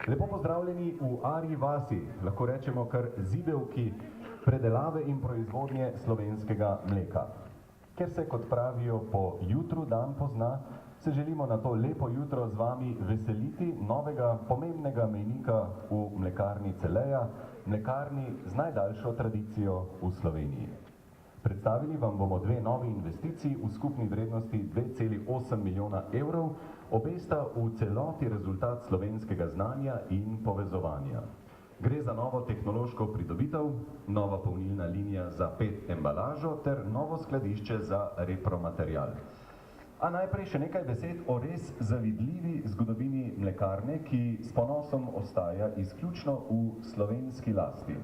Lepo pozdravljeni v Arji vasi, lahko rečemo kar zibelki predelave in proizvodnje slovenskega mleka. Ker se, kot pravijo, po jutru dan pozna, se želimo na to lepo jutro z vami veseliti novega pomembnega mejnika v mlekarni Celeja, mlekarni z najdaljšo tradicijo v Sloveniji. Predstavili vam bomo dve novi investiciji v skupni vrednosti 2,8 milijona evrov, obe sta v celoti rezultat slovenskega znanja in povezovanja. Gre za novo tehnološko pridobitev, nova polnilna linija za PET embalažo ter novo skladišče za repromaterial. A najprej še nekaj besed o res zavidljivi zgodovini mlekarne, ki s ponosom ostaja izključno v slovenski lasti.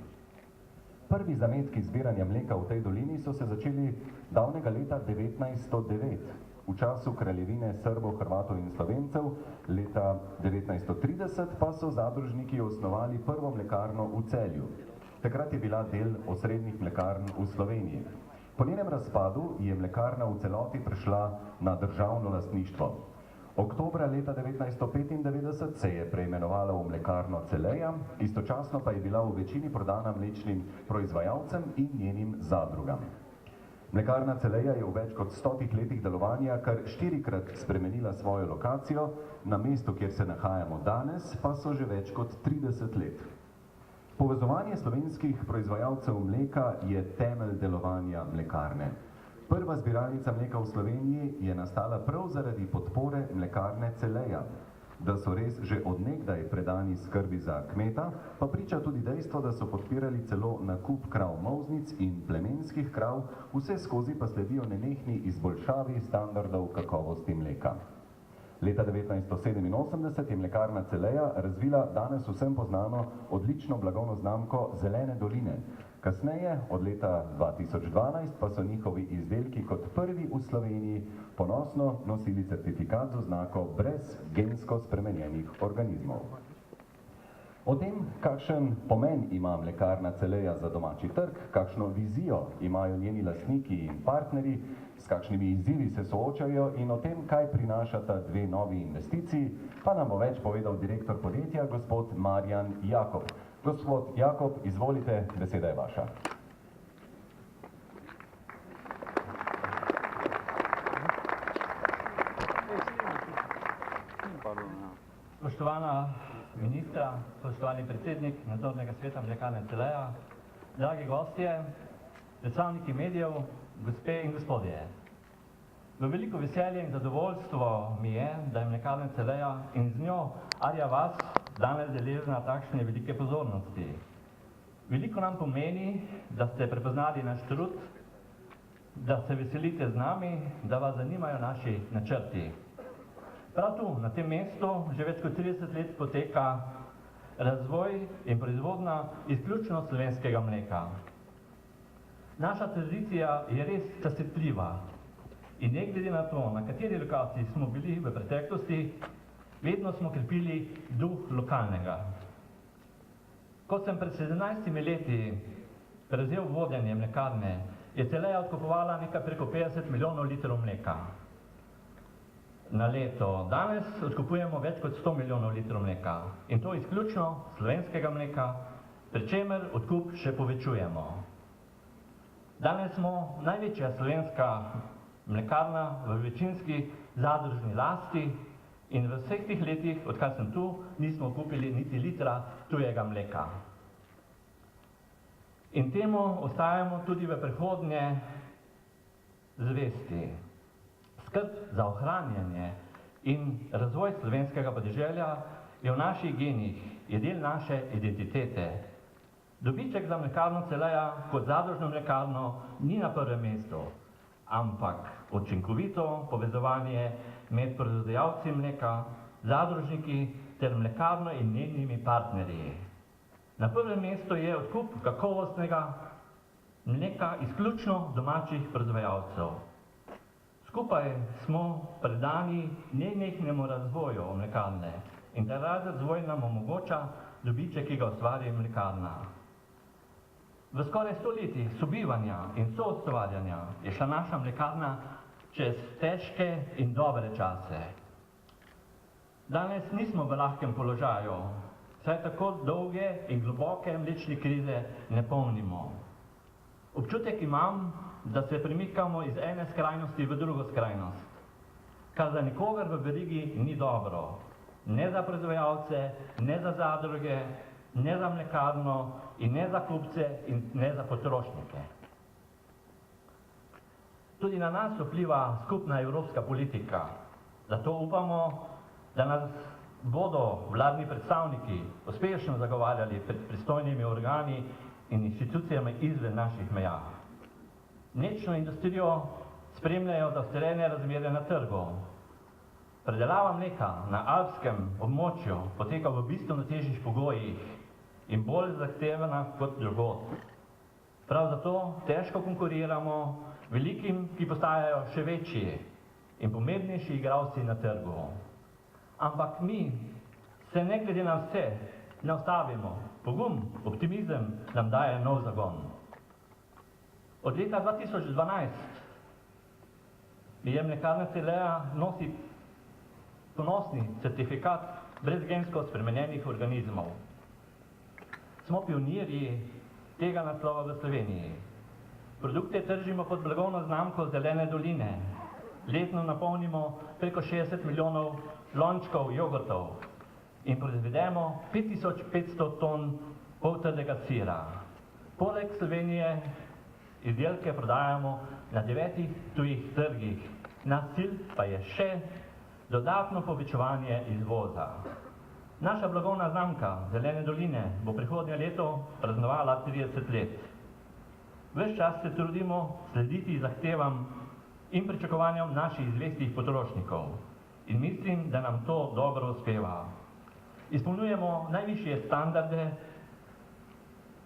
Prvi zametki zbiranja mleka v tej dolini so se začeli davnega leta 1909, v času kraljevine Srbov, Hrvatov in Slovencev, leta 1930 pa so zadružniki osnovali prvo mlekarno v Celju. Takrat je bila del osrednjih mlekarn v Sloveniji. Po njenem razpadu je mlekarna v celoti prešla na državno lastništvo. Oktobra leta 1995 se je preimenovala v mlekarno Celeja, istočasno pa je bila v večini prodana mlečnim proizvajalcem in njenim zadrugam. Mlekarna Celeja je v več kot 100 letih delovanja kar 4-krat spremenila svojo lokacijo, na mestu, kjer se nahajamo danes, pa so že več kot 30 let. Povezovanje slovenskih proizvajalcev mleka je temelj delovanja mlekarne. Prva zbiralnica mleka v Sloveniji je nastala prav zaradi podpore mlekarne Celeja. Da so res že od nekdaj predani skrbi za kmeta, pa priča tudi dejstvo, da so podpirali celo nakup krav molznic in plemenskih krav, vse skozi pa sledijo nenehni izboljšavi standardov kakovosti mleka. Leta 1987 je mlekarna Celeja razvila danes vsem poznano odlično blagovno znamko Zelene doline. Kasneje, od leta 2012, pa so njihovi izdelki kot prvi v Sloveniji ponosno nosili certifikat z oznako brez gensko spremenjenih organizmov. O tem, kakšen pomen ima mlekarna Celeja za domači trg, kakšno vizijo imajo njeni lastniki in partnerji, s kakšnimi izzivi se soočajo in o tem, kaj prinašata dve novi investiciji, pa nam bo več povedal direktor podjetja, gospod Marjan Jakob. Gospod Jakob, izvolite, beseda je vaša. Spoštovana ministra, spoštovani predsednik nadzornega sveta mlekarne Celeja, dragi gostje, predstavniki medijev, gospe in gospodje. V veliko veselje in zadovoljstvo mi je, da je mlekarna Celeja in z njo Arja vas danes deležna takšne velike pozornosti. Veliko nam pomeni, da ste prepoznali naš trud, da se veselite z nami, da vas zanimajo naši načrti. Prav tu, na tem mestu, že več kot 30 let poteka razvoj in proizvodnja izključno slovenskega mleka. Naša tradicija je res častitljiva in ne glede na to, na kateri lokaciji smo bili v preteklosti, vedno smo krepili duh lokalnega. Ko sem pred 17 leti prevzel vodenje mlekarne, je Celeja odkupovala nekaj preko 50 milijonov litrov mleka na leto. Danes odkupujemo več kot 100 milijonov litrov mleka in to izključno slovenskega mleka, pri čemer odkup še povečujemo. Danes smo največja slovenska mlekarna v večinski zadružni lasti in v vseh teh letih, odkar sem tu, nismo kupili niti litra tujega mleka. In temu ostajamo tudi v prihodnje zvesti. Skrb za ohranjanje in razvoj slovenskega podeželja je v naših genih, je del naše identitete. Dobiček za mlekarno Celeja kot zadružno mlekarno ni na prvem mestu, ampak učinkovito povezovanje med proizvajalci mleka, zadružniki ter mlekarno in njenimi partnerji. Na prvem mestu je odkup kakovostnega mleka izključno domačih proizvajalcev. Skupaj smo predani nenehnemu razvoju mlekarne in ta razvoj nam omogoča dobiček, ki ga ustvari mlekarna. V skoraj 100 letih sobivanja in soustvarjanja je šla naša mlekarna čez težke in dobre čase. Danes nismo v lahkem položaju, saj tako dolge in globoke mlečne krize ne pomnimo. Občutek imam, da se premikamo iz ene skrajnosti v drugo skrajnost, kar za nikogar v verigi ni dobro. Ne za proizvajalce, ne za zadruge, ne za mlekarno in ne za kupce in ne za potrošnike. Tudi na nas vpliva skupna evropska politika, zato upamo, da nas bodo vladni predstavniki uspešno zagovarjali pred pristojnimi organi in institucijami izven naših meja. Mlečno industrijo spremljajo zaostrene razmere na trgu. Predelava mleka na alpskem območju poteka v bistveno težjih pogojih in bolj zahtevana kot drugod. Prav zato težko konkuriramo velikim, ki postajajo še večji in pomembnejši igralci na trgu. Ampak mi se ne glede na vse ne ustavimo. Pogum, optimizem nam daje nov zagon. Od leta 2012 je mlekarna Celea nosi ponosni certifikat brez gensko spremenjenih organizmov. Smo pionirji tega naslova v Sloveniji. Produkte tržimo pod blagovno znamko Zelene doline. Letno napolnimo preko 60 milijonov lončkov jogurtov in proizvedemo 5500 ton poltrdega sira. Poleg Slovenije izdelke prodajamo na 9 tujih trgih. Naš cilj pa je še dodatno povečevanje izvoza. Naša blagovna znamka Zelene doline bo prihodnje leto praznovala 30 let. Ves čas se trudimo slediti zahtevam in pričakovanjem naših zvestih potrošnikov in mislim, da nam to dobro uspeva. Izpolnjujemo najvišje standarde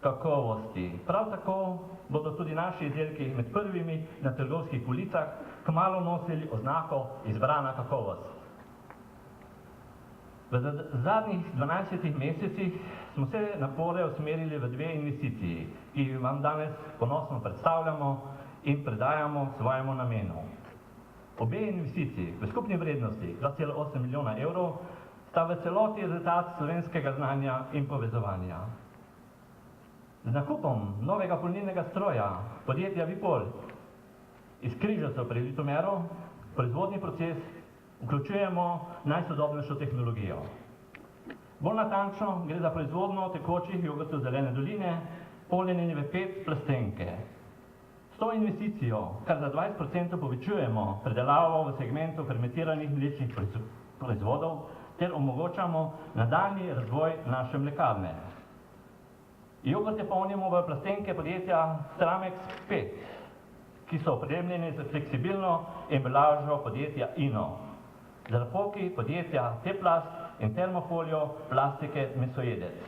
kakovosti. Prav tako bodo tudi naši izdelki med prvimi na trgovskih policah kmalu nosili oznako izbrana kakovost. V zadnjih 12 mesecih smo se napore usmerili v 2 investiciji, ki vam danes ponosno predstavljamo in predajamo svojemu namenu. Obe investiciji v skupni vrednosti 2,8 milijona evrov sta v celoti rezultat slovenskega znanja in povezovanja. Z nakupom novega polnilnega stroja podjetja Vipol iz Križevcev pri Ljutomeru proizvodni proces vključujemo najsodobnejšo tehnologijo. Bolj natančno gre za proizvodnjo tekočih jogurtov Zelene doline, polnjeni v 5 plastenke. S to investicijo kar za 20% povečujemo predelavo v segmentu fermentiranih mlečnih proizvodov ter omogočamo nadaljnji razvoj naše mlekarne. Jogurte polnimo v plastenke podjetja Tramex 5, ki so opremljeni z fleksibilno embalažo podjetja Ino, z rapoki podjetja Teplast in termofolio plastike Mesojedec.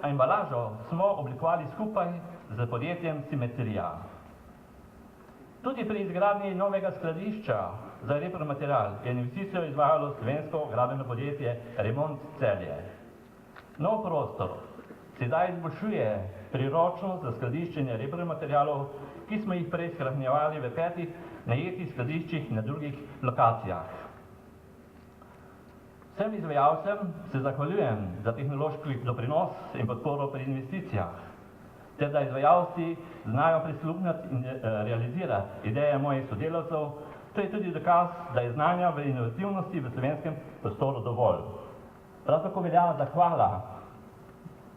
Embalažo smo oblikovali skupaj z podjetjem Simetrija. Tudi pri izgradnji novega skladišča za repromaterial je investicijo izvajalo slovensko gradbeno podjetje Remont Celje. Nov prostor sedaj izboljšuje priročnost za skladiščenje repromaterialov, ki smo jih prej shranjevali v 5 najetih skladiščih na drugih lokacijah. Vsem izvajalcem se zahvaljujem za tehnološki doprinos in podporo pri investicijah, ter da izvajalci znajo prisluhniti in realizirati ideje mojih sodelavcev. To je tudi dokaz, da je znanja v inovativnosti v slovenskem prostoru dovolj. Prav tako velja zahvala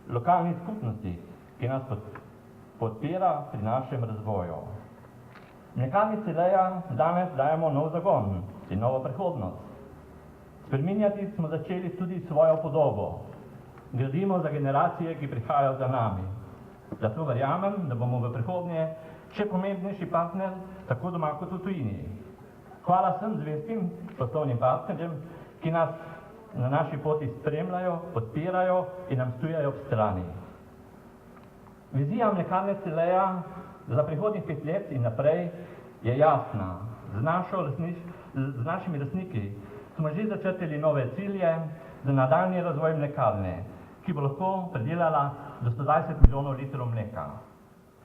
lokalnih skupnosti, ki nas podpira pri našem razvoju. Mlekarni Celea danes dajemo nov zagon in novo prihodnost. Spreminjati smo začeli tudi svojo podobo. Gradimo za generacije, ki prihajajo za nami. Zato verjamem, da bomo v prihodnje še pomembnejši partner, tako doma kot v tujini. Hvala vsem zvestim poslovnim partnerjem, ki nas na naši poti spremljajo, podpirajo in nam stojajo ob strani. Vizija mlekarne Celea za prihodnjih 5 let in naprej je jasna. Z našimi lastniki smo že začrtali nove cilje za nadaljnji razvoj mlekarne, ki bo lahko predelala do 120 milijonov litrov mleka.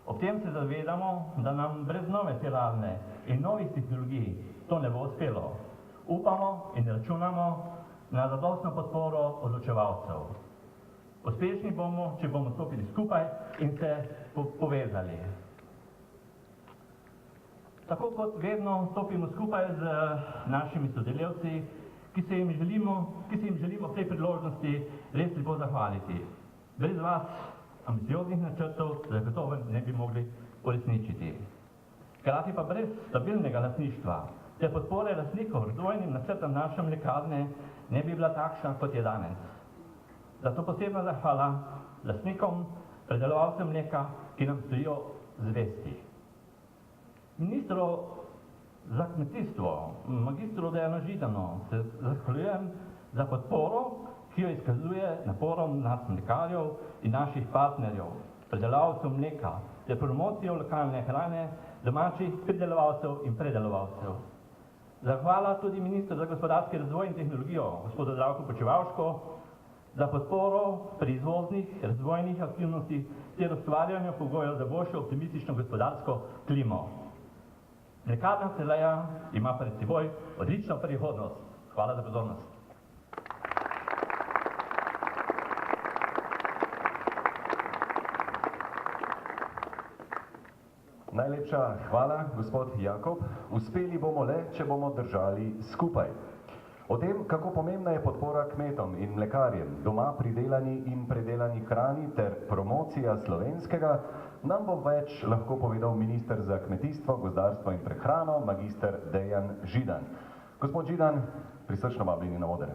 Ob tem se zavedamo, da nam brez nove celarne in novih tehnologij to ne bo uspelo. Upamo in računamo na zadostno podporo odločevalcev. Uspešni bomo, če bomo stopili skupaj in se povezali. Tako kot vedno stopimo skupaj z našimi sodelavci, ki se jim želimo v tej priložnosti res lepo zahvaliti. Brez vas ambicioznih načrtov zagotovo ne bi mogli uresničiti. Hkrati pa brez stabilnega lastništva ter podpore lastnikov razvojnim načrtom naše mlekarne ne bi bila takšna, kot je danes. Zato posebna zahvala lastnikom, predelovalcem mleka, ki nam stojijo zvesti. Ministru za kmetijstvo, magistru Dejanu Židanu, se zahvaljujem za podporo, ki jo izkazuje naporom nas mlekarjev in naših partnerjev, predelovalcev mleka, ter promocijo lokalne hrane, domačih pridelovalcev in predelovalcev. Zahvala tudi ministru za gospodarski razvoj in tehnologijo, gospodu Zdravku Počivalšku, za podporo pri izvoznih razvojnih aktivnostih ter ustvarjanju pogojev za boljšo optimistično gospodarsko klimo. Mlekarna Celeja ima pred seboj odlično prihodnost. Hvala za pozornost. Najlepša hvala, gospod Jakob. Uspeli bomo le, če bomo držali skupaj. O tem, kako pomembna je podpora kmetom in mlekarjem, doma pridelani in predelani hrani ter promocija slovenskega, nam bo več lahko povedal minister za kmetijstvo, gozdarstvo in prehrano, magister Dejan Židan. Gospod Židan, prisrčno vabljeni na oder.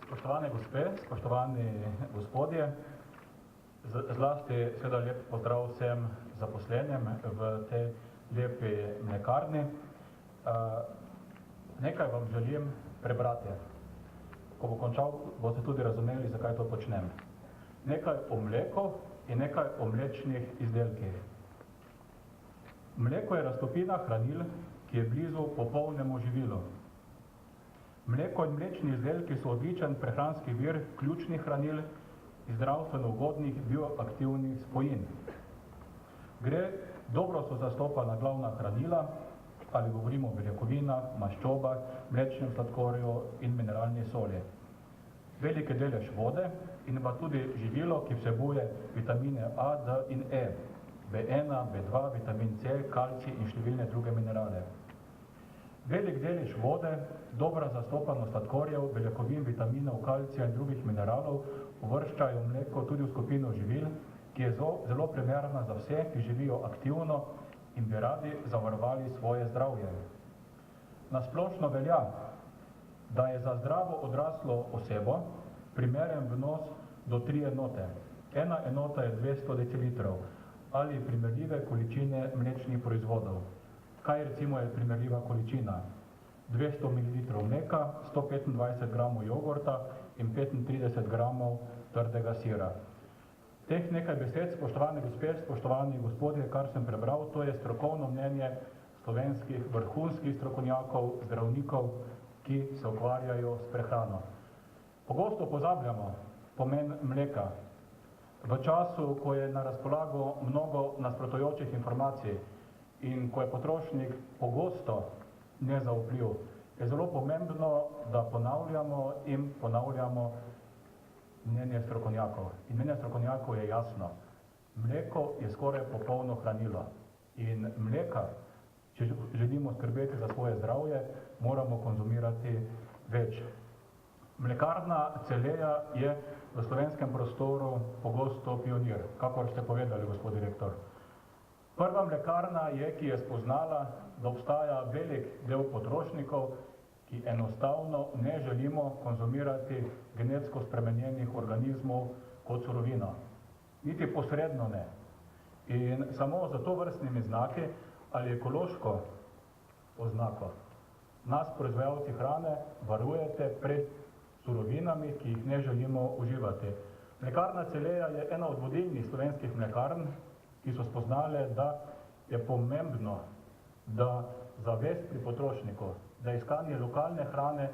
Spoštovane gospe, spoštovani gospodje, zlasti seveda lep pozdrav vsem zaposlenim v tej lepi mlekarni. Nekaj vam želim prebrati. Ko bo končal, boste tudi razumeli, zakaj to počnem. Nekaj o mleku in nekaj o mlečnih izdelkih. Mleko je raztopina hranil, ki je blizu popolnemu živilu. Mleko in mlečni izdelki so odličen prehranski vir ključnih hranil in zdravstveno ugodnih bioaktivnih spojin. Dobro so zastopana glavna hranila, ali govorimo o beljakovinah, maščobah, mlečnem sladkorju in mineralni soli. Velike delež vode in pa tudi živilo, ki vsebuje vitamine A, D in E, B1, B2, vitamin C, kalcij in številne druge minerale. Velik delež vode, dobra zastopanost sladkorjev, beljakovin, vitaminov, kalcija in drugih mineralov uvrščajo mleko tudi v skupino živil, ki je zelo primerna za vse, ki živijo aktivno in bi radi zavarovali svoje zdravje. Na splošno velja, da je za zdravo odraslo osebo primeren vnos do 3 enote. Ena enota je 200 decilitrov ali primerljive količine mlečnih proizvodov. Kaj recimo je primerljiva količina? 200 ml mleka, 125 gramov jogurta in 35 gramov trdega sira. Teh nekaj besed, spoštovane gospe, spoštovani gospodje, kar sem prebral, to je strokovno mnenje slovenskih vrhunskih strokovnjakov, zdravnikov, ki se ukvarjajo s prehrano. Pogosto pozabljamo pomen mleka. V času, ko je na razpolago mnogo nasprotujočih informacij in ko je potrošnik pogosto nezaupljiv, je zelo pomembno, da ponavljamo mnenje strokovnjakov. In mnenje strokovnjakov je jasno. Mleko je skoraj popolno hranilo. In mleka, če želimo skrbeti za svoje zdravje, moramo konzumirati več. Mlekarna Celeja je v slovenskem prostoru pogosto pionir, kakor ste povedali, gospod direktor. Prva mlekarna je, ki je spoznala, da obstaja velik del potrošnikov, ki enostavno ne želimo konzumirati genetsko spremenjenih organizmov kot surovino. Niti posredno ne. In samo za tovrstnimi znaki ali ekološko oznako nas, proizvajalci hrane, varujete pred surovinami, ki jih ne želimo uživati. Mlekarna Celeja je ena od vodilnih slovenskih mlekarn, ki so spoznale, da je pomembno, da zavest pri potrošniku, za iskanje lokalne hrane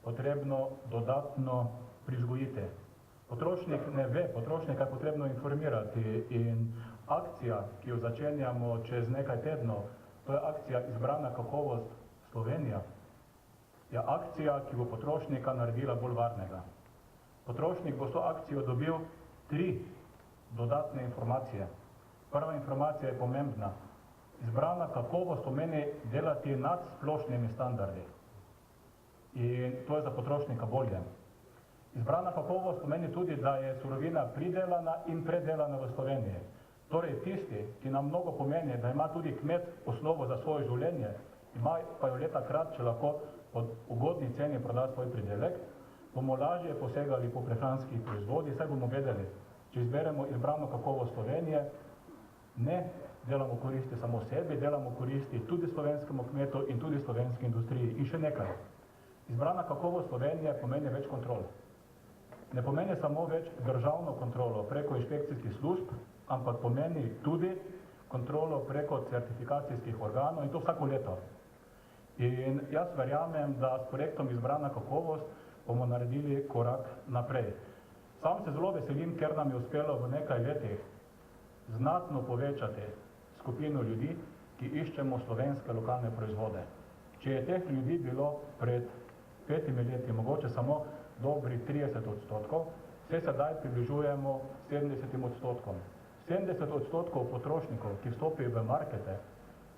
potrebno dodatno prižgojiti. Potrošnik ne ve, potrošnika je potrebno informirati in akcija, ki jo začenjamo čez nekaj tednov, to je akcija Izbrana kakovost Slovenija, je akcija, ki bo potrošnika naredila bolj varnega. Potrošnik bo s to akcijo dobil 3 dodatne informacije. Prva informacija je pomembna. Izbrana kakovost pomeni delati nad splošnimi standardi. In to je za potrošnika bolje. Izbrana kakovost pomeni tudi, da je surovina pridelana in predelana v Sloveniji. Torej tisti, ki nam mnogo pomeni, da ima tudi kmet osnovo za svoje življenje, ima pa jo le takrat, če lahko pod ugodni ceni proda svoj pridelek, bomo lažje posegali po prehranskih proizvodih, saj bomo vedeli, če izberemo izbrano kakovost Slovenije, ne delamo koristi samo sebi, delamo koristi tudi slovenskemu kmetu in tudi slovenski industriji. In še nekaj. Izbrana kakovost Slovenije pomeni več kontrol. Ne pomeni samo več državno kontrolo preko inšpekcijskih služb, ampak pomeni tudi kontrolo preko certifikacijskih organov in to vsako leto. In jaz verjamem, da s projektom Izbrana kakovost bomo naredili korak naprej. Sam se zelo veselim, ker nam je uspelo v nekaj letih znatno povečati skupino ljudi, ki iščemo slovenske lokalne proizvode. Če je teh ljudi bilo pred 5 leti mogoče samo dobrih 30%, se sedaj približujemo 70%. 70% potrošnikov, ki vstopijo v markete,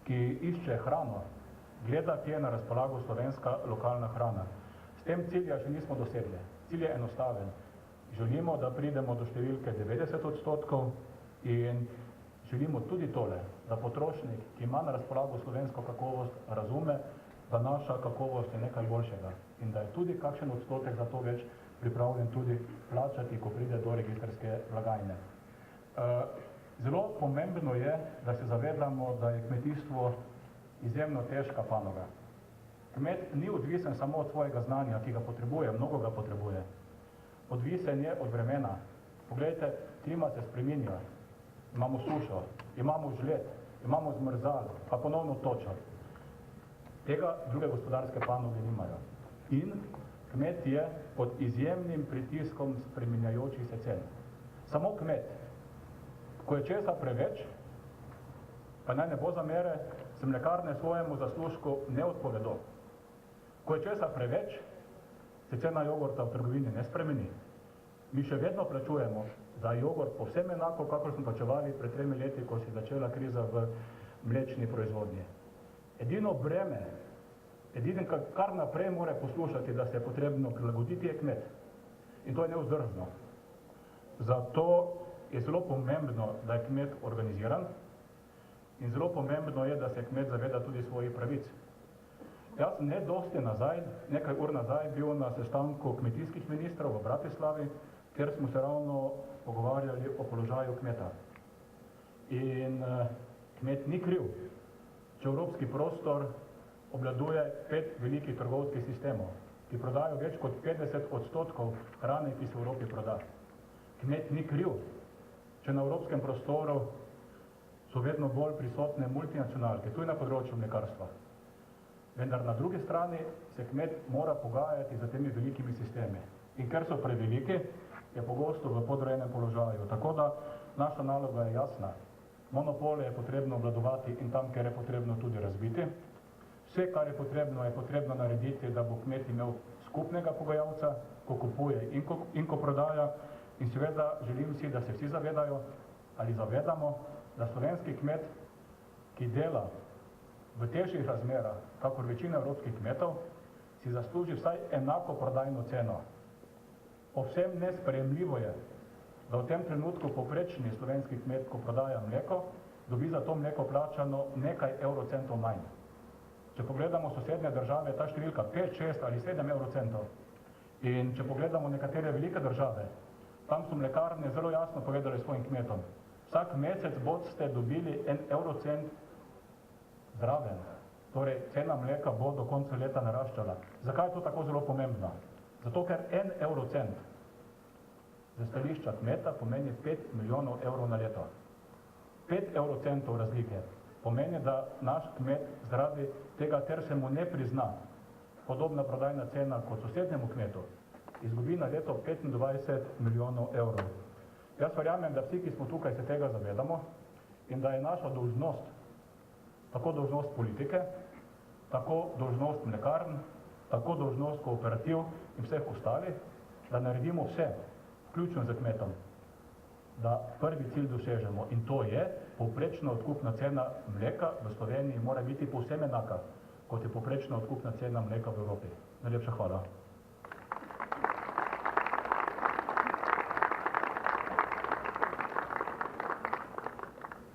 ki išče hrano, gleda, kje je na razpolago slovenska lokalna hrana. S tem cilja še nismo dosegli. Cilj je enostaven. Želimo, da pridemo do številke 90% in želimo tudi tole, da potrošnik, ki ima na razpolago slovensko kakovost, razume, da naša kakovost je nekaj boljšega in da je tudi kakšen odstotek za to več pripravljen tudi plačati, ko pride do registrske blagajne. Zelo pomembno je, da se zavedamo, da je kmetijstvo izjemno težka panoga. Kmet ni odvisen samo od svojega znanja, ki ga potrebuje, mnogo ga potrebuje. Odvisen je od vremena. Poglejte, klima se spreminja. Imamo sušo, imamo žled, imamo zmrzal, pa ponovno točo. Tega druge gospodarske panoge nimajo. In kmet je pod izjemnim pritiskom spreminjajočih se cen. Samo kmet, ko je česa preveč, pa naj ne bo zamere, se mlekarne svojemu zaslužku ne odpovedo. Ko je česa preveč, se cena jogurta v trgovini ne spremeni. Mi še vedno plačujemo za jogurt povsem enako, kakor smo plačevali pred 3 leti, ko se je začela kriza v mlečni proizvodnji. Edino breme, kar naprej mora poslušati, da se je potrebno prilagoditi, je kmet. In to je nevzdržno. Zato je zelo pomembno, da je kmet organiziran in zelo pomembno je, da se kmet zaveda tudi svojih pravic. Jaz sem nekaj ur nazaj bil na sestanku kmetijskih ministrov v Bratislavi, kjer smo se ravno pogovarjali o položaju kmeta. In kmet ni kriv, če evropski prostor obvladuje 5 velikih trgovskih sistemov, ki prodajo več kot 50% hrane, ki se v Evropi proda. Kmet ni kriv, če na evropskem prostoru so vedno bolj prisotne multinacionalke, tudi na področju mlekarstva. Vendar na drugi strani se kmet mora pogajati za temi velikimi sistemi. In ker so preveliki, je pogosto v podrejenem položaju. Tako da naša naloga je jasna. Monopole je potrebno obvladovati in tam, kjer je potrebno tudi razbiti. Vse, kar je potrebno narediti, da bo kmet imel skupnega pogajalca, ko kupuje in ko prodaja. In seveda želim si, da se vsi zavedajo ali zavedamo, da slovenski kmet, ki dela v težjih razmerah, kakor večina evropskih kmetov, si zasluži vsaj enako prodajno ceno. Povsem nesprejemljivo je, da v tem trenutku povprečni slovenski kmet, ko prodaja mleko, dobi za to mleko plačano nekaj evrocentov manj. Če pogledamo sosednje države, je ta številka 5, 6 ali 7 evrocentov. In če pogledamo nekatere velike države, tam so mlekarne zelo jasno povedali svojim kmetom. Vsak mesec boste dobili 1 eurocent zraven. Torej, cena mleka bo do konca leta naraščala. Zakaj je to tako zelo pomembno? Zato, ker 1 eurocent za stališča kmeta pomeni 5 milijonov evrov na leto. 5 eurocentov razlike pomeni, da naš kmet zaradi tega, ter se mu ne prizna podobna prodajna cena kot sosednjemu kmetu, izgubi na leto 25 milijonov evrov. Jaz verjamem, da vsi, ki smo tukaj, se tega zavedamo in da je naša dolžnost, tako dolžnost politike, tako dolžnost mlekarn, tako dolžnost kooperativ in vseh ostalih, da naredimo vse, vključno z kmetom, da prvi cilj dosežemo, in to je povprečna odkupna cena mleka v Sloveniji mora biti povsem enaka, kot je povprečna odkupna cena mleka v Evropi. Najlepša hvala.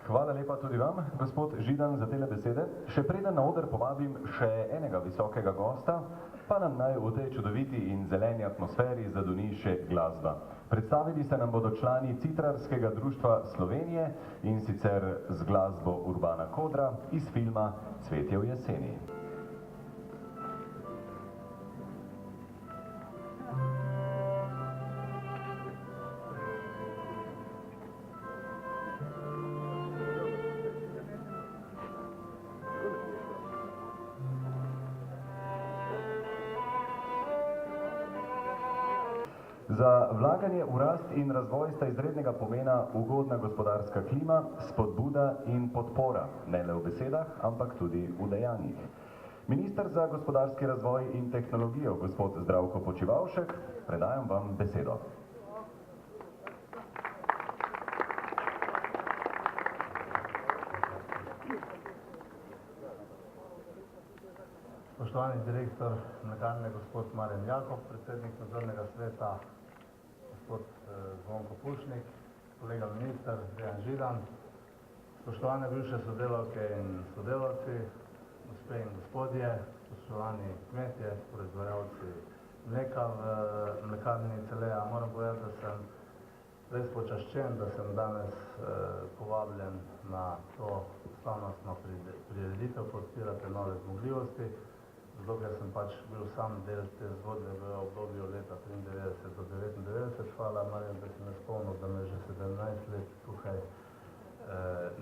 Hvala lepa tudi vam, gospod Židan, za tele besede. Še preden na oder povabim še enega visokega gosta, pa nam naj v tej čudoviti in zeleni atmosferi zadoni še glasba. Predstavili se nam bodo člani Citrarskega društva Slovenije in sicer z glasbo Urbana Kodra iz filma Cvetje v jeseni. Za vlaganje v rast in razvoj sta izrednega pomena ugodna gospodarska klima, spodbuda in podpora, ne le v besedah, ampak tudi v dejanjih. Minister za gospodarski razvoj in tehnologijo, gospod Zdravko Počivalšek, predajam vam besedo. Spoštovani direktor mlekarne, gospod Marjan Jakob, predsednik nadzornega sveta, gospod Zvonko Pušnik, kolega minister Dejan Židan, spoštovane bivše sodelavke in sodelavci, gospe in gospodje, spoštovani kmetje, proizvajalci mleka v mlekarni Celeja. Moram povedati, da sem res počaščen, da sem danes povabljen na to slavnostno prireditev, ko odpirate nove zmogljivosti. Zato, ker sem pač bil sam del te zgodbe v obdobju leta 1993 do 1999. Hvala, Marjan, da si me spomnil, da me že 17 let tukaj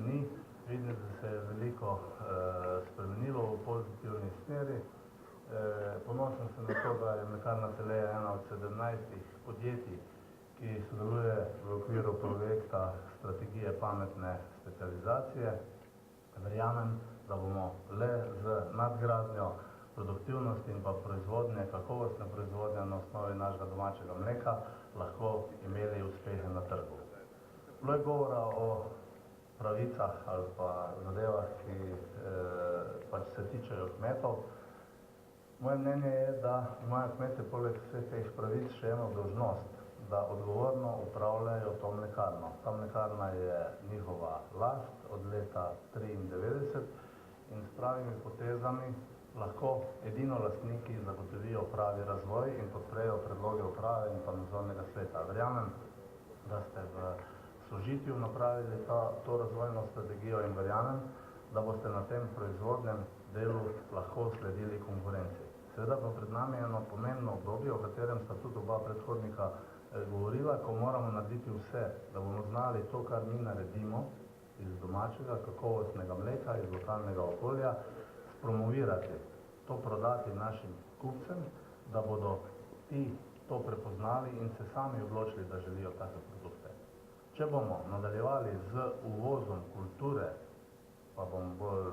ni. Vidim, da se je veliko spremenilo v pozitivni smeri. Ponosen sem na to, da je Mlekarna Celeja ena od 17 podjetij, ki sodeluje v okviru projekta strategije pametne specializacije. Verjamem, da bomo le z nadgradnjo produktivnosti in pa proizvodnje, kakovostne proizvodnje na osnovi našega domačega mleka lahko imeli uspehe na trgu. Bilo je govora o pravicah ali pa zadevah, ki pač se tičejo kmetov. Moje mnenje je, da imajo kmetje poleg vseh teh pravic še eno dolžnost, da odgovorno upravljajo to mlekarno. Ta mlekarna je njihova last od leta 1993 in s pravimi potezami lahko edino lastniki zagotovijo pravi razvoj in podprejo predloge uprave in pa nadzornega sveta. Verjamem, da ste v sožitju napravili to razvojno strategijo in verjamem, da boste na tem proizvodnem delu lahko sledili konkurenci. Seveda pa pred nami je eno pomembno obdobje, o katerem sta tudi oba predhodnika govorila, ko moramo narediti vse, da bomo znali to, kar mi naredimo iz domačega, kakovostnega mleka, iz lokalnega okolja, promovirati, to prodati našim kupcem, da bodo ti to prepoznali in se sami odločili, da želijo take produkte. Če bomo nadaljevali z uvozom kulture, pa bom bolj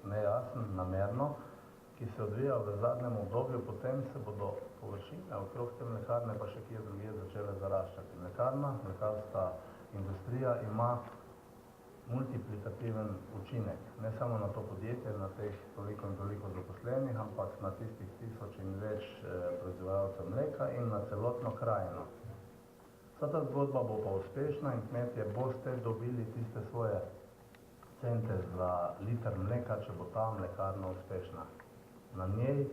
nejasen, namerno, ki se odvija v zadnjem obdobju, potem se bodo površine okrog te mlekarne pa še kje drugje začele zaraščati. Mlekarna, mlekarska industrija ima multiplikativen učinek, ne samo na to podjetje, na teh toliko in toliko zaposlenih, ampak na tistih 1000 in več proizvajalcev mleka in na celotno krajino. Vsa ta zgodba bo pa uspešna in kmetje boste dobili tiste svoje cente za liter mleka, če bo ta mlekarna uspešna. Na njej,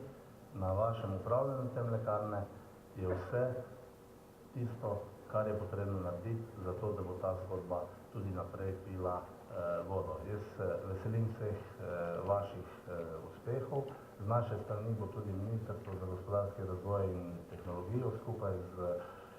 na vašem upravljanju te mlekarne je vse tisto, kar je potrebno narediti, zato da bo ta zgodba tudi naprej pila vodo. Jaz veselim vseh vaših uspehov. Z naše strani bo tudi Ministrstvo za gospodarski razvoj in tehnologijo skupaj z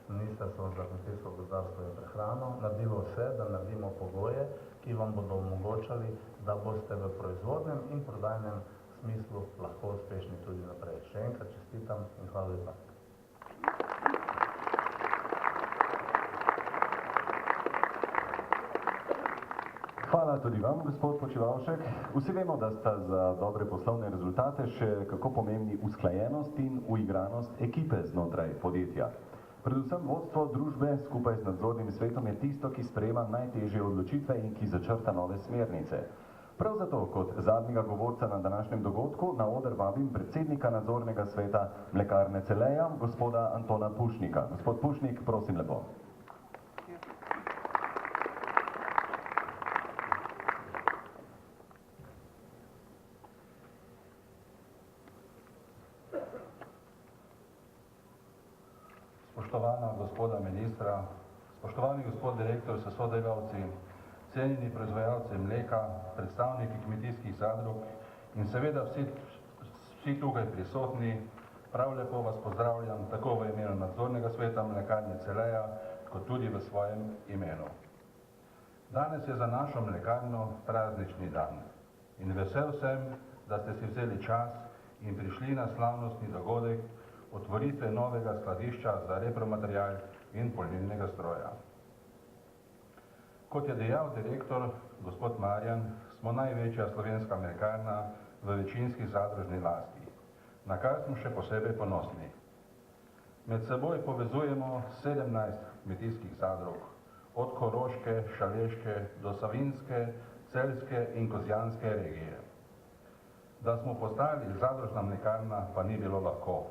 Ministrstvom za kmetijstvo, gozdarstvo in prehrano naredilo vse, da naredimo pogoje, ki vam bodo omogočali, da boste v proizvodnem in prodajnem smislu lahko uspešni tudi naprej. Še enkrat čestitam in hvala lepa. Hvala tudi vam, gospod Počivalšek. Vsi vemo, da sta za dobre poslovne rezultate še kako pomembni usklajenost in uigranost ekipe znotraj podjetja. Predvsem vodstvo družbe skupaj z nadzornim svetom je tisto, ki sprejema najtežje odločitve in ki začrta nove smernice. Prav zato kot zadnjega govorca na današnjem dogodku na oder vabim predsednika nadzornega sveta Mlekarne Celeja, gospoda Antona Pušnika. Gospod Pušnik, prosim lepo. Spoštovana gospoda ministra, spoštovani gospod direktor s sodelavci, cenjeni proizvajalci mleka, predstavniki kmetijskih zadrug in seveda vsi tukaj prisotni, prav lepo vas pozdravljam tako v imenu nadzornega sveta Mlekarne Celeja, kot tudi v svojem imenu. Danes je za našo mlekarno praznični dan in vesel sem, da ste si vzeli čas in prišli na slavnostni dogodek otvoritve novega skladišča za repromaterial in polnilnega stroja. Kot je dejal direktor, gospod Marjan, smo največja slovenska mlekarna v večinski zadružni lasti, na kar smo še posebej ponosni. Med seboj povezujemo 17 kmetijskih zadrug, od Koroške, Šaleške do Savinjske, Celjske in Kozjanske regije. Da smo postali zadružna mlekarna, pa ni bilo lahko.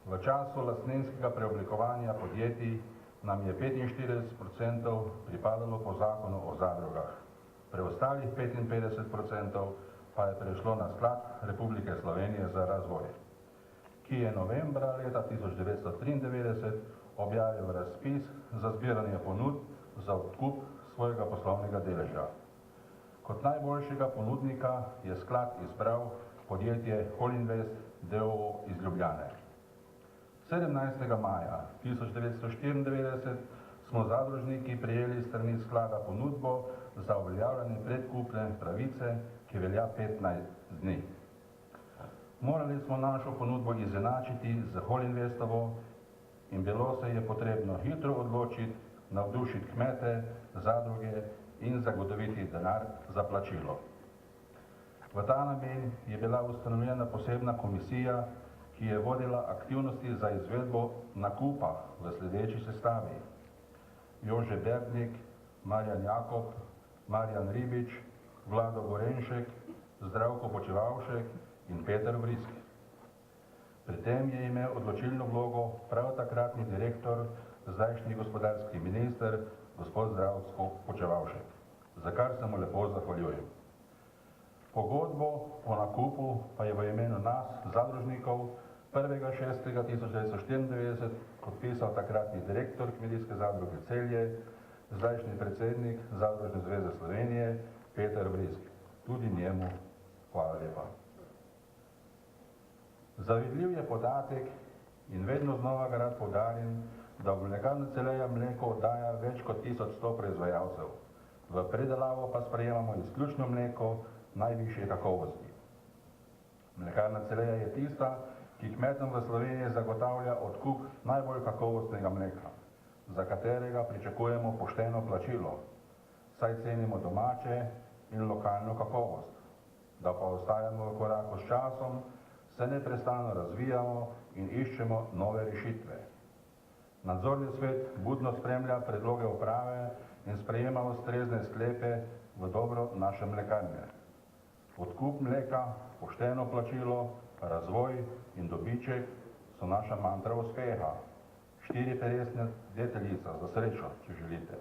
V času lastninskega preoblikovanja podjetij nam je 45% pripadalo po zakonu o zadrugah, preostalih 55% pa je prešlo na Sklad Republike Slovenije za razvoj, ki je novembra leta 1993 objavil razpis za zbiranje ponudb za odkup svojega poslovnega deleža. Kot najboljšega ponudnika je sklad izbral podjetje Holinvest d.o.o. iz Ljubljane. 17. maja 1994 smo zadružniki prejeli s strani sklada ponudbo za uveljavljanje predkupne pravice, ki velja 15 dni. Morali smo našo ponudbo izenačiti z Holinvestovo in bilo se je potrebno hitro odločiti, navdušiti kmete, zadruge in zagotoviti denar za plačilo. V ta namen je bila ustanovljena posebna komisija, ki je vodila aktivnosti za izvedbo nakupa v sledeči sestavi: Jože Berdnik, Marjan Jakob, Marjan Ribič, Vlado Gorenšek, Zdravko Počivalšek in Peter Vrisk. Pri tem je imel odločilno vlogo prav takratni direktor, zdajšnji gospodarski minister, gospod Zdravko Počivalšek, za kar se mu lepo zahvaljujem. Pogodbo o nakupu pa je v imenu nas, zadružnikov, 1.6.1994 podpisal takratni direktor Kmetijske zadruge Celje, zdajšnji predsednik Zadružne zveze Slovenije, Peter Vrisk. Tudi njemu hvala lepa. Zavidljiv je podatek in vedno znova ga rad poudarim, da v Mlekarni Celeja mleko oddaja več kot 1100 proizvajalcev. V predelavo pa sprejemamo izključno mleko najvišje kakovosti. Mlekarna Celeja je tista, ki kmetom v Sloveniji zagotavlja odkup najbolj kakovostnega mleka, za katerega pričakujemo pošteno plačilo, saj cenimo domače in lokalno kakovost. Da pa ostajamo v koraku s časom, se neprestano razvijamo in iščemo nove rešitve. Nadzorni svet budno spremlja predloge uprave in sprejema ustrezne sklepe v dobro naše mlekarne. Odkup mleka, pošteno plačilo, razvoj in dobiček so naša mantra uspeha. 4 peresne deteljica za srečo, če želite.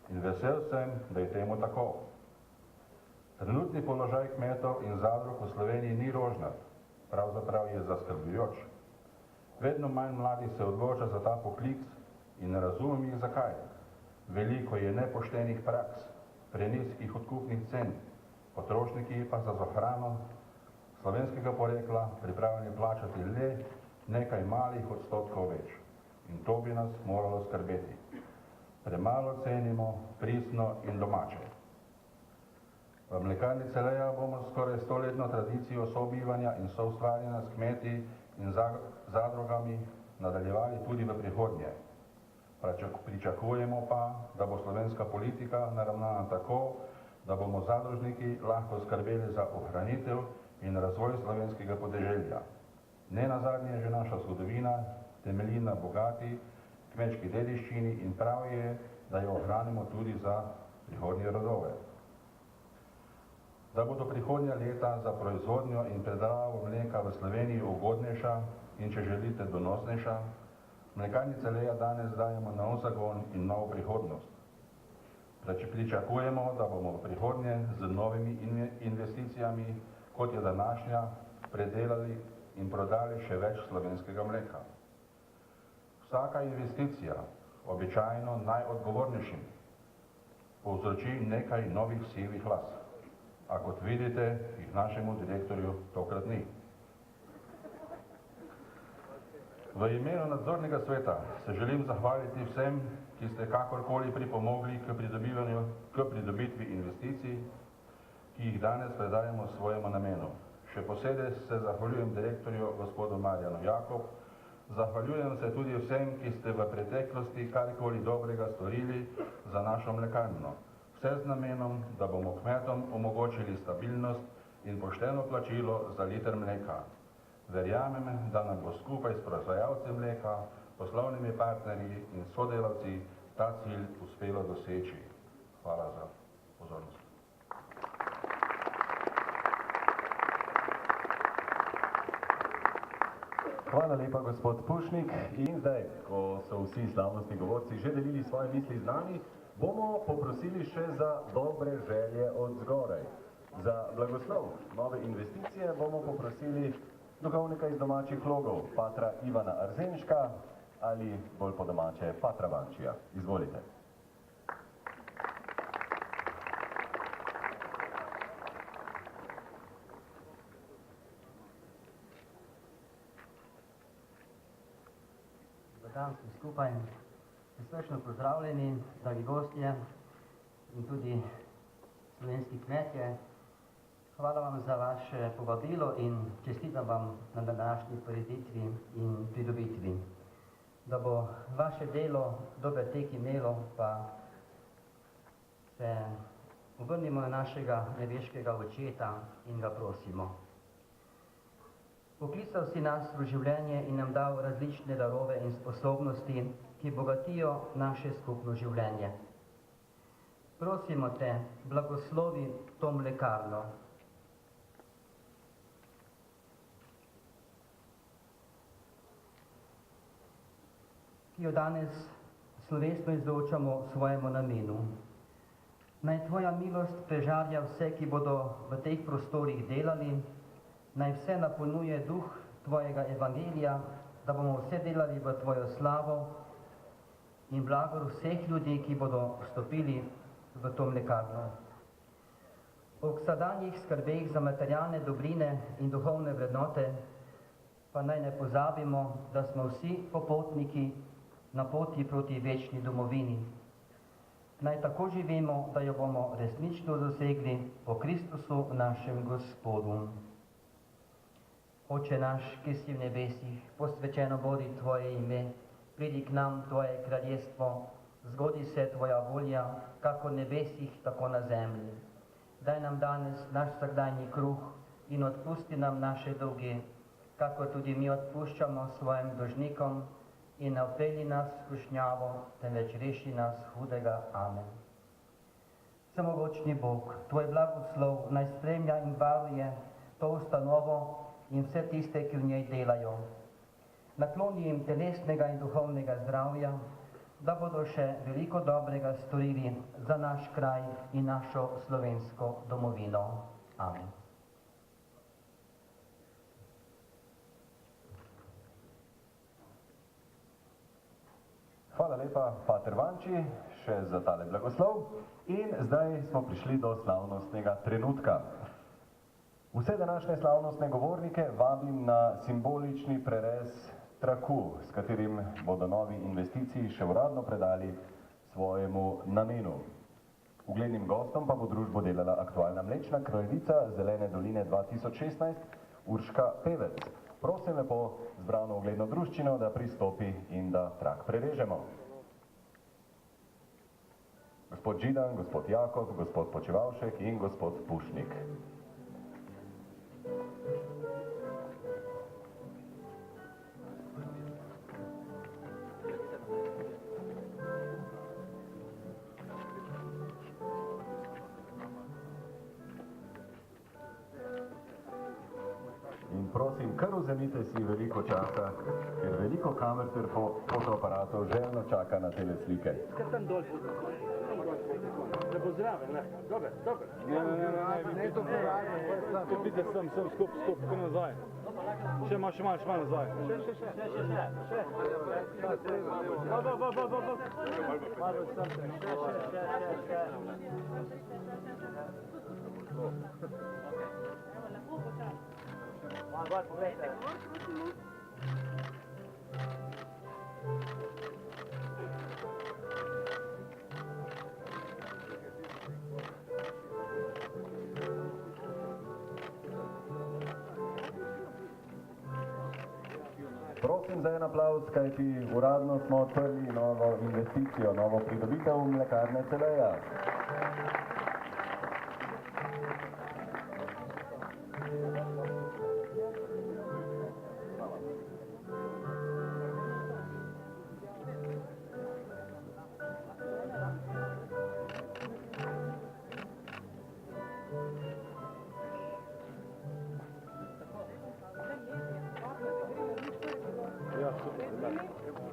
In vesel sem, da je temu tako. Trenutni položaj kmetov in zadrug v Sloveniji ni rožnat, pravzaprav je zaskrbljujoč. Vedno manj mladih se odloča za ta poklic in ne razumem jih zakaj. Veliko je nepoštenih praks, prenizkih odkupnih cen, potrošniki pa za hrano slovenskega porekla pripravljeni plačati le nekaj malih odstotkov več. In to bi nas moralo skrbeti. Premalo cenimo pristno in domače. V mlekarni Celeja bomo skoraj 100-letno tradicijo sobivanja in soustvarjanja s kmeti in zadrugami nadaljevali tudi v prihodnje. Pričakujemo pa, da bo slovenska politika naravnana tako, da bomo zadružniki lahko skrbeli za ohranitev in razvoj slovenskega podeželja. Ne nazadnje že naša zgodovina temelji na bogati kmečki dediščini in prav je, da jo ohranimo tudi za prihodnje rodove. Da bodo prihodnja leta za proizvodnjo in predelavo mleka v Sloveniji ugodnejša in, če želite, donosnejša, mlekarni Celeja danes dajemo nov zagon in novo prihodnost. Pričakujemo, da bomo v prihodnje z novimi investicijami, kot je današnja, predelali in prodali še več slovenskega mleka. Vsaka investicija, običajno najodgovornejšim, povzroči nekaj novih sivih las. A kot vidite, jih našemu direktorju tokrat ni. V imenu nadzornega sveta se želim zahvaliti vsem, ki ste kakorkoli pripomogli k pridobitvi investicij, ki jih danes predajamo svojemu namenu. Še posebej se zahvaljujem direktorju gospodu Marjanu Jakob, zahvaljujem se tudi vsem, ki ste v preteklosti karkoli dobrega storili za našo mlekarno. Vse z namenom, da bomo kmetom omogočili stabilnost in pošteno plačilo za liter mleka. Verjamem, da nam bo skupaj s proizvajalci mleka, poslovnimi partnerji in sodelavci ta cilj uspelo doseči. Hvala za pozornost. Hvala lepa, gospod Pušnik. In zdaj, ko so vsi slavnostni govorci že delili svoje misli z nami, bomo poprosili še za dobre želje od zgoraj. Za blagoslov nove investicije bomo poprosili duhovnika iz domačih logov, patra Ivana Arzenška ali bolj po domače patra Vančija. Izvolite. Dan vsi skupaj, prisrčno pozdravljeni, dragi gostje in tudi slovenski kmetje. Hvala vam za vaše povabilo in čestitam vam na današnji prireditvi in pridobitvi. Da bo vaše delo dober tek imelo, pa se obrnimo na našega nebeškega očeta in ga prosimo. Poklical si nas v življenje in nam dal različne darove in sposobnosti, ki bogatijo naše skupno življenje. Prosimo te, blagoslovi to mlekarno. Ki jo danes slovesno izročamo svojemu namenu. Naj tvoja milost prežarja vse, ki bodo v teh prostorih delali, naj vse napolnjuje duh tvojega evangelija, da bomo vse delali v tvojo slavo in blagor vseh ljudi, ki bodo vstopili v to mlekarno. Ob vsadanjih skrbeh za materialne dobrine in duhovne vrednote pa naj ne pozabimo, da smo vsi popotniki na poti proti večni domovini. Naj tako živimo, da jo bomo resnično dosegli po Kristusu našem Gospodu. Oče naš, ki si v nebesih, posvečeno bodi tvoje ime, pridi k nam tvoje kraljestvo, zgodi se tvoja volja, kako v nebesih, tako na zemlji. Daj nam danes naš vsakdanji kruh in odpusti nam naše dolge, kako tudi mi odpuščamo svojim dolžnikom, in ne vpelji nas v skušnjavo, temveč reši nas hudega. Amen. Vsemogočni Bog, tvoj blagoslov naj spremlja in varuje to ustanovo in vse tiste, ki v njej delajo. Nakloni jim telesnega in duhovnega zdravja, da bodo še veliko dobrega storili za naš kraj in našo slovensko domovino. Amen. Hvala lepa, pater Vanči, še za tale blagoslov. In zdaj smo prišli do slavnostnega trenutka. Vse današnje slavnostne govornike vabim na simbolični prerez traku, s katerim bodo novi investiciji še uradno predali svojemu namenu. Uglednim gostom pa bo družbo delala aktualna mlečna kraljica Zelene doline 2016 Urška Pevec. Prosim lepo zbrano ugledno druščino, da pristopi in da trak prerežemo. Gospod Židan, gospod Jakov, gospod Počivavšek in gospod Pušnik. In prosim, kar vzemite si veliko časa, ker veliko kamer ter fotoaparatov željno čaka na tele slike. Kar tam dol da bo zraven, ne? Dober. Ne, to je to vidite sem skup, ko nazaj. Še malo nazaj. Še. Malo sem, še. Malo povejte. Prosim za en aplavz, kajti uradno smo odprli novo investicijo, novo pridobitev mlekarne Celeja. Ja, super.